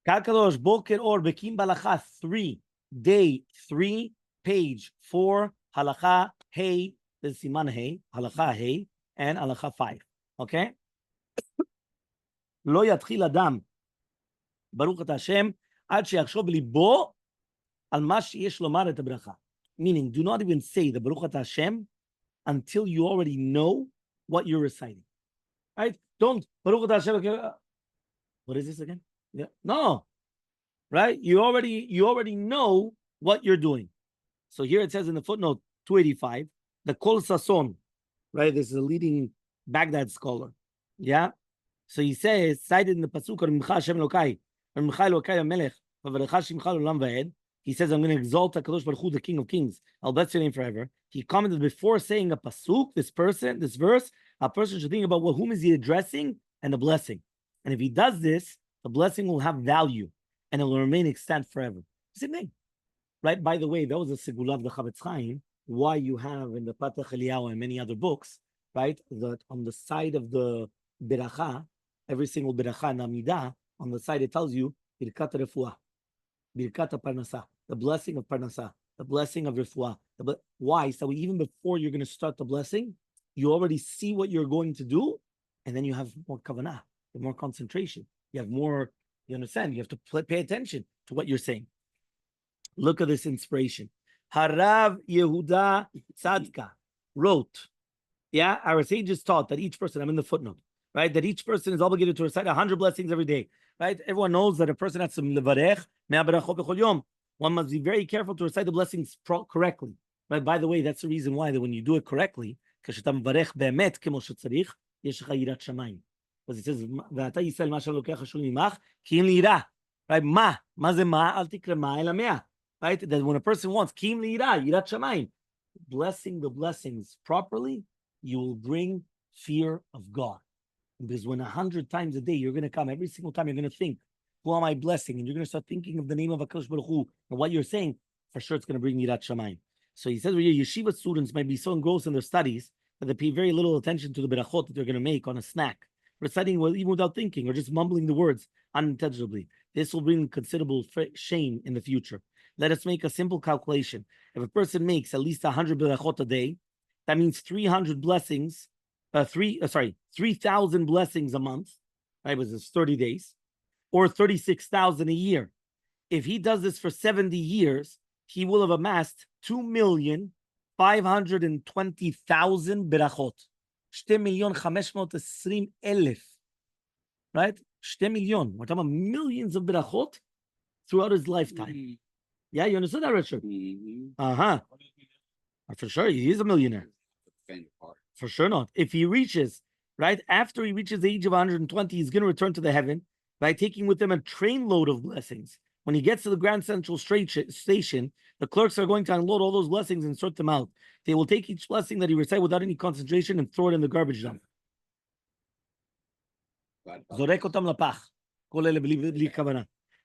Kalkadosh Boker or Bekiim Bahalacha 3, day 3, page 4, Halacha Hey, the Siman Hey, Halacha Hey, and Halacha 5. Okay? Lo yatchil adam Baruch Ata Hashem ad sheyachshov b'libo al ma sheyesh lomar et habracha. Meaning, do not even say the Baruch Ata Hashem until you already know what you're reciting. Right? Don't Baruch Ata Hashem. What is this again? Yeah. No. Right? You already know what you're doing. So here it says in the footnote 285, the Kol Sason, right? This is a leading Baghdad scholar. Yeah. So he says, cited in the Pasuk, Hashem Elokai, Elmaleh, he says, I'm going to exalt HaKadosh Baruch Hu, the King of Kings. I'll bless your name forever. He commented before saying a Pasuk, this verse, a person should think about whom is he addressing and the blessing. And if he does this, the blessing will have value and it will remain extant forever. Same thing. Right? By the way, that was a Segula of the Chavetz Chaim, why you have in the Patach Eliyahu and many other books, right, that on the side of the Beracha, every single Beracha Namidah, on the side it tells you, Birkat Refuah, Birkat Parnasah, the blessing of Parnasah, the blessing of Refuah. Why? So even before you're going to start the blessing, you already see what you're going to do, and then you have more kavanah, you have more concentration, you have more, you understand, you have to pay attention to what you're saying. Look at this inspiration. Harav Yehuda Tzadka wrote, yeah, our sages taught that each person, I'm in the footnote, right, that each person is obligated to recite 100 blessings every day, right? Everyone knows that a person has to levarech me'ah berachot b'chol yom. One must be very careful to recite the blessings correctly, right? By the way, that's the reason why that when you do it correctly, כשאתה מברך באמת כמו שצריך, יש לך יראת שמיים. Because it says, ואתה ישראל מה שלוקח חשוב ממך, כי אם ליראה, right? מה זה מה? אל תקרא מה אלא מאה. Right? That when a person wants Kim Li'ira, Yirat Shamayim, blessing the blessings properly, you will bring fear of God. Because when 100 times a day you're going to come, every single time you're going to think, who am I blessing? And you're going to start thinking of the name of HaKadosh Baruch Hu and what you're saying, for sure it's going to bring Yirat Shamayim. So he says, yeshiva students might be so engrossed in their studies that they pay very little attention to the berachot that they're going to make on a snack, reciting even without thinking, or just mumbling the words unintelligibly. This will bring considerable shame in the future. Let us make a simple calculation. If a person makes at least 100 berachot a day, that means 300 blessings, 3,000 blessings a month, right? Because it's 30 days, or 36,000 a year. If he does this for 70 years, he will have amassed 2,520,000 berachot. 2,520,000, right? 2 million. We're talking about millions of berachot throughout his lifetime. Yeah, you understood that, Richard? For sure, he is a millionaire. For sure not. If he reaches, right, after he reaches the age of 120, he's going to return to the heaven, right, taking with him a trainload of blessings. When he gets to the Grand Central Station, the clerks are going to unload all those blessings and sort them out. They will take each blessing that he recited without any concentration and throw it in the garbage dump.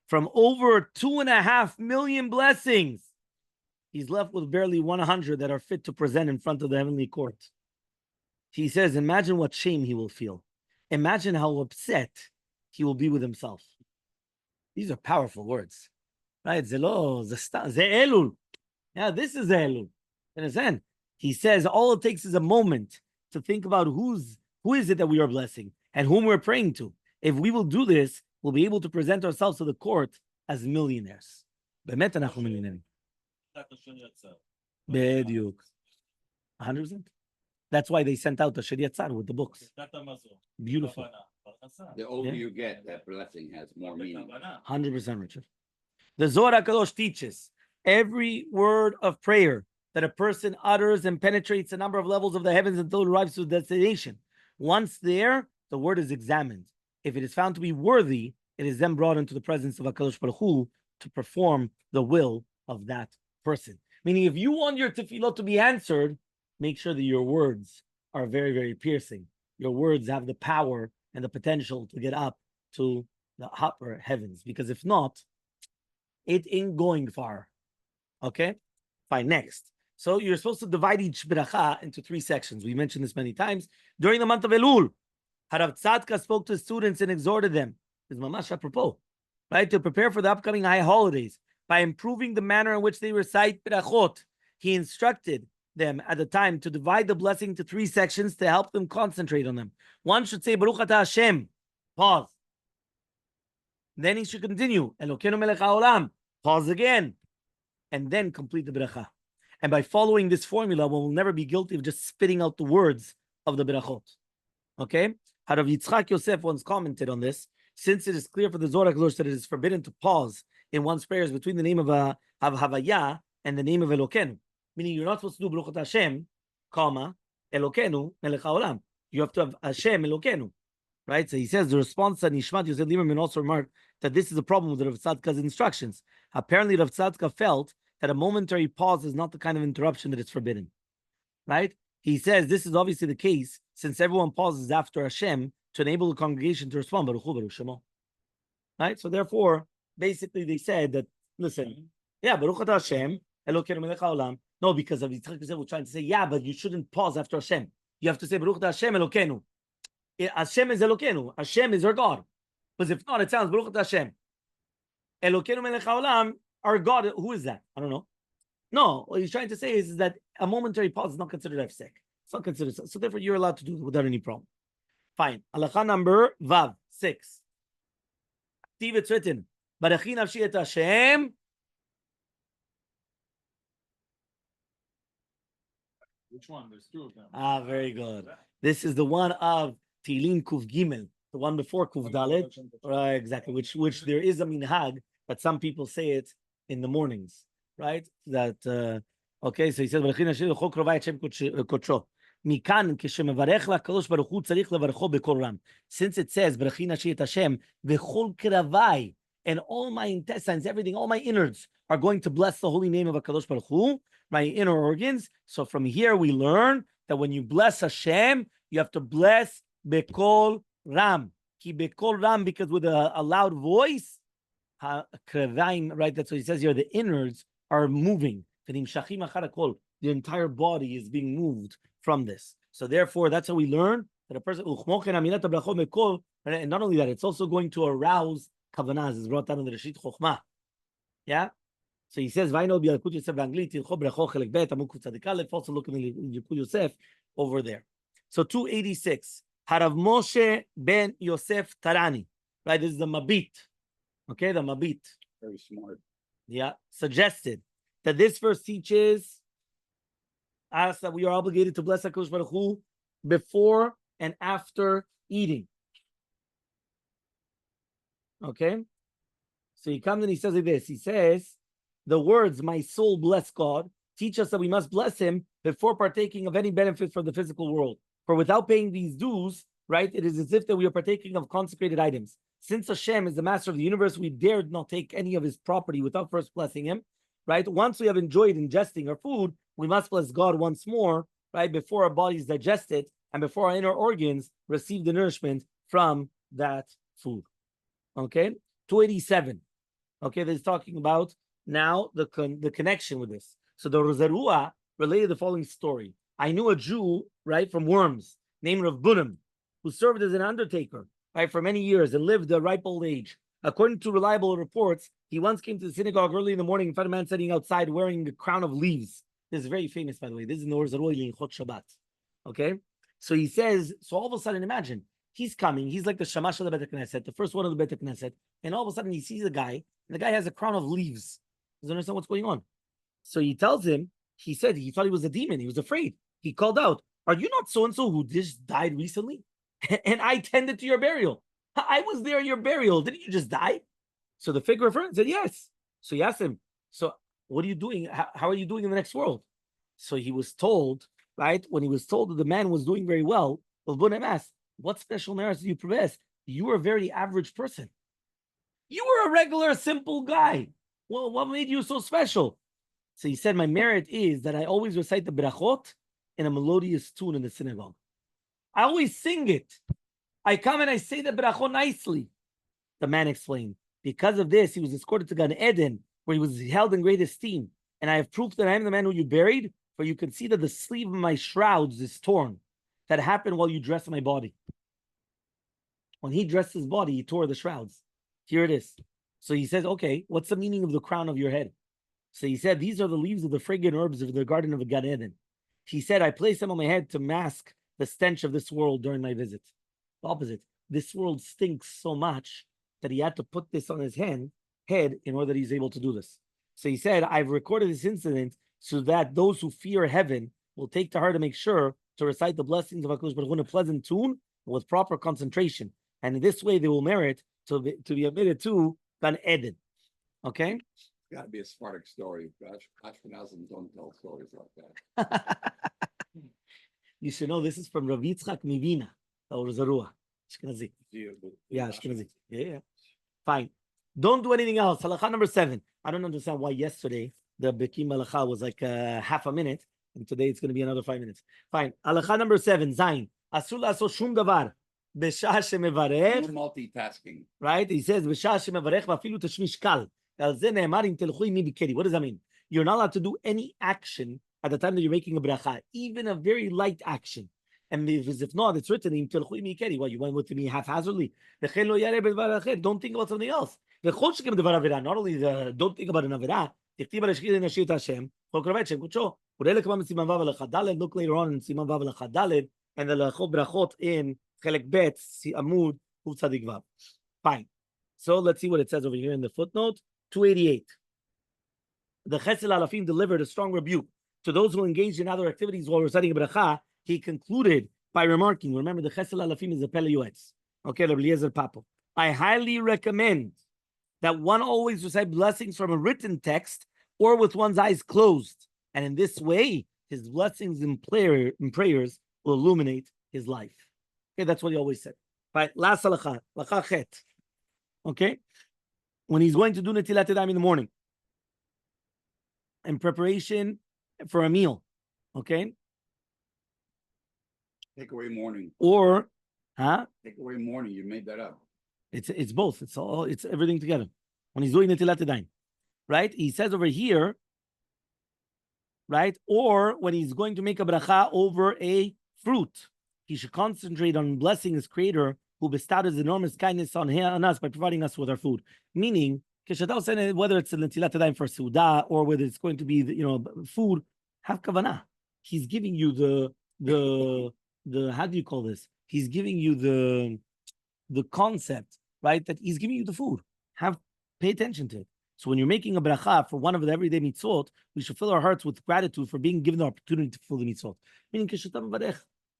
From over 2.5 million blessings, he's left with barely 100 that are fit to present in front of the heavenly court. He says, imagine what shame he will feel. Imagine how upset he will be with himself. These are powerful words. Right? Zelo, Ze'elul. Yeah, this is Ze'elul. Understand? He says all it takes is a moment to think about who is it that we are blessing and whom we're praying to. If we will do this, we'll be able to present ourselves to the court as millionaires. באמת אנחנו מיליונרים. בדיוק. 100%. That's why they sent out the Asher Yatzar with the books. Beautiful. The older you get, that blessing has more meaning. 100%, Richard. The Zohar HaKadosh teaches every word of prayer that a person utters and penetrates a number of levels of the heavens until it arrives to the destination. Once there, the word is examined. If it is found to be worthy, it is then brought into the presence of HaKadosh Baruch Hu to perform the will of that person. Meaning, if you want your tefillot to be answered, make sure that your words are very, very piercing. Your words have the power and the potential to get up to the upper heavens. Because if not, it ain't going far. Okay? Fine, next. So you're supposed to divide each bracha into 3 sections. We mentioned this many times. During the month of Elul, Harav Tzadka spoke to his students and exhorted them. It's mamash apropos. right, to prepare for the upcoming high holidays by improving the manner in which they recite berachot. He instructed them at the time to divide the blessing into 3 sections to help them concentrate on them. One should say Baruch Atah Hashem, pause. Then he should continue Elokeinu melech haolam, pause again, and then complete the bracha. And by following this formula, one will never be guilty of just spitting out the words of the berachot. Okay? Rav Yitzchak Yosef once commented on this. Since it is clear for the Zohar HaKadosh that it is forbidden to pause in one's prayers between the name of Havaya and the name of Elokeinu, meaning you're not supposed to do Baruch Atah Hashem, comma, Elokeinu melech haolam. You have to have Hashem Elokeinu, right? So he says the response that Nishmat Yosef Lieberman also remarked that this is a problem with Rav Tzadka's instructions. Apparently, Rav Tzadka felt that a momentary pause is not the kind of interruption that is forbidden, right? He says this is obviously the case since everyone pauses after Hashem to enable the congregation to respond, Baruch Hu, Baruch Shemo. Right? So therefore, basically they said that, listen, yeah, Baruch Atah Hashem, Elokeinu melech haolam. No, because of Yitzchak Yosef was trying to say, yeah, but you shouldn't pause after Hashem. You have to say Baruch Atah Hashem Elokeinu. Hashem is Elokeinu. Hashem is our God. Because if not, it sounds Baruch Atah Hashem. Elokeinu melech haolam, our God, who is that? I don't know. No, what he's trying to say is that a momentary pause is not considered hefsek. It's not considered so. Therefore, you're allowed to do it without any problem. Fine. Halacha number Vav 6. It's written. Barachi nafshi et Hashem. Which one? There's 2 of them. Ah, very good. This is the one of Tilin Kuf Gimel, the one before Kuf Dalet. Right, exactly. Which there is a minhag, but some people say it in the mornings, right? That okay. So he says, "Barachi nafshi l'chol krovai Hashem kodsho." Mikan keshemevarech lakadosh baruch hu tzarich levarcho bekol ram. Since it says Barachi nafshi et Hashem v'chol kravai, and all my intestines, everything, all my innards are going to bless the holy name of HaKadosh Baruch Hu, my inner organs. So from here we learn that when you bless Hashem, you have to bless bekol ram. Ki bekol ram, because with a loud voice, right? That's what he says here. The innards are moving. The entire body is being moved from this. So therefore, that's how we learn that a person, and not only that, it's also going to arouse kavanah, is brought down in the Reshit Chochmah. Yeah? So he says, also look in the Yekut Yosef over there. So 286. Harav Moshe ben Yosef Tarani. Right? This is the Mabit. Okay, the Mabit. Very smart. Yeah. Suggested that this verse teaches us that we are obligated to bless HaKadosh Baruch Hu before and after eating. Okay? So he comes and he says like this. He says, the words, my soul bless God, teach us that we must bless him before partaking of any benefit from the physical world. For without paying these dues, right, it is as if that we are partaking of consecrated items. Since Hashem is the master of the universe, we dared not take any of his property without first blessing him, right? Once we have enjoyed ingesting our food, we must bless God once more, right, before our bodies digest it and before our inner organs receive the nourishment from that food. Okay? 287. Okay, that's talking about now the connection with this. So the Rozarua related the following story. I knew a Jew, right, from Worms, named Rav Bunim, who served as an undertaker, right, for many years and lived a ripe old age. According to reliable reports, he once came to the synagogue early in the morning and found a man sitting outside wearing a crown of leaves. This is very famous, by the way. This is in the Rozarua in Chot Shabbat. Okay? So he says, so all of a sudden, imagine, he's coming, he's like the Shamash of the Bet Knesset, the first one of the Bet Knesset, and all of a sudden he sees a guy, and the guy has a crown of leaves. He doesn't understand what's going on. So he tells him, he said he thought he was a demon. He was afraid. He called out, are you not so-and-so who just died recently? And I tended to your burial. I was there at your burial. Didn't you just die? So the figure of friend said, yes. So he asked him, so what are you doing? How are you doing in the next world? So he was told, right, when he was told that the man was doing very well, Bunim asked, what special merits do you possess? You were a very average person. You were a regular, simple guy. Well, what made you so special? So he said, my merit is that I always recite the brachot in a melodious tune in the synagogue. I always sing it. I come and I say the brachot nicely. The man explained. Because of this, he was escorted to Gan Eden, where he was held in great esteem. And I have proof that I am the man who you buried, for you can see that the sleeve of my shrouds is torn. That happened while you dressed my body. When he dressed his body, he tore the shrouds. Here it is. So he says, okay, what's the meaning of the crown of your head? So he said, these are the leaves of the fragrant herbs of the garden of Gan Eden. He said, I place them on my head to mask the stench of this world during my visit. The opposite. This world stinks so much that he had to put this on his head in order that he's able to do this. So he said, I've recorded this incident so that those who fear heaven will take to heart to make sure to recite the blessings of HaKadosh Baruch Hu in a pleasant tune with proper concentration. And in this way, they will merit to be admitted to Gan Eden. Okay? It's got to be a Spartak story. Ashkenazim don't tell stories like that. You should know this is from Rav Yitzchak Mivina, or Zarua. Ashkenazi. Yeah, Ashkenazi. Yeah. Fine. Don't do anything else. Halacha number 7. I don't understand why yesterday the Bekiim Bahalacha was like half a minute, and today it's going to be another 5 minutes. Fine. Halacha number 7. Zayin. Asul la'asot shum davar. B'shah shemevarech. Multitasking. Right? He says, B'shah shemevarech v'afilu tashmish kal. Al zeh ne'emar im telchu imi bikeri. What does that mean? You're not allowed to do any action at the time that you're making a bracha, even a very light action. And if not, it's written, what, you went with me haphazardly? Don't think about something else. Not only don't think about an avirah, look later on in Siman Bahalacha Daled, and the Lachot Brachot in Chelek Bet, Amud, Tzadik Vav. Fine. So let's see what it says over here in the footnote. 288. The Chesed Alafim delivered a strong rebuke to those who engaged in other activities while reciting a bracha. He concluded by remarking, remember the Chesed Alafim is a Pele Yoetz. Okay, Rabbi Eliezer Papo. I highly recommend that one always recite blessings from a written text or with one's eyes closed. And in this way, his blessings and prayers will illuminate his life. Okay, that's what he always said. Right, last halacha, halacha chet. Okay, when he's going to do Netilat Yadayim in the morning, in preparation for a meal, okay? Takeaway morning. Or, Takeaway morning. You made that up. It's both. It's everything together. When he's doing Netilat Yadayim, right? He says over here, right? Or when he's going to make a bracha over a fruit, he should concentrate on blessing his Creator, who bestowed his enormous kindness on us by providing us with our food. Meaning, whether it's a Netilat Yadayim for Suda or whether it's going to be food, have kavanah. He's giving you the how do you call this? He's giving you the concept, right? That he's giving you the food. Pay attention to it. So when you're making a bracha for one of the everyday mitzvot, we should fill our hearts with gratitude for being given the opportunity to fulfill the mitzvot. Meaning,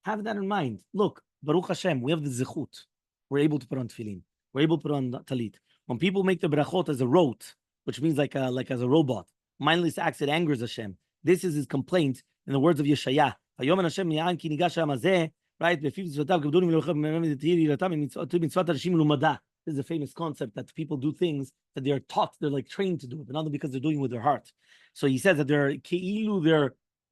have that in mind. Look, Baruch Hashem, we have the zechut. We're able to put on tefillin. We're able to put on talit. When people make the brachot as a rote, which means like as a robot, mindless acts, it angers Hashem. This is his complaint in the words of Yeshaya. Right? This is a famous concept that people do things that they are taught, they're like trained to do it, but not because they're doing it with their heart. So he says that they're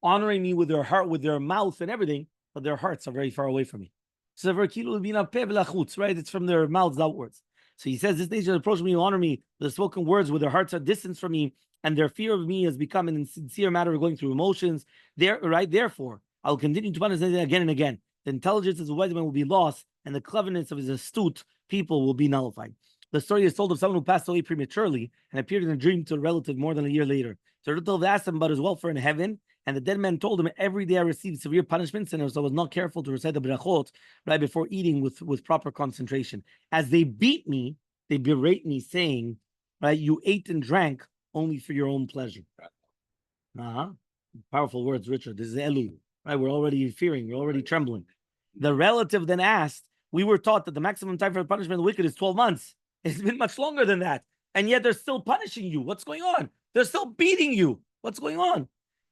honoring me with their heart, with their mouth and everything, but their hearts are very far away from me. So right? It's from their mouths outwards. So he says, this nation approach me, honor me, the spoken words with their hearts are distant from me, and their fear of me has become an insincere matter of going through emotions. Therefore, I'll continue to punish them again and again. The intelligence of the wise man will be lost, and the cleverness of his astute people will be nullified. The story is told of someone who passed away prematurely and appeared in a dream to a relative more than a year later. So Ritual asked him about his welfare in heaven, and the dead man told him, every day I received severe punishments, and I was not careful to recite the brachot right before eating with proper concentration. As they beat me, they berate me, saying, right, you ate and drank only for your own pleasure. Powerful words, Richard. This is Elu. Right, we're already fearing, we're already trembling. The relative then asked, we were taught that the maximum time for the punishment of the wicked is 12 months. It's been much longer than that. And yet they're still punishing you. What's going on? They're still beating you. What's going on?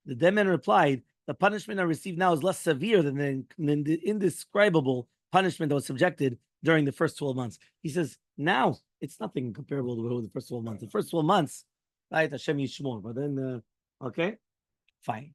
The dead man replied, the punishment I receive now is less severe than the indescribable punishment that was subjected during the first 12 months. He says, now it's nothing comparable to the first 12 months. The first 12 months, right, Hashem Yishmor. But then, okay, fine.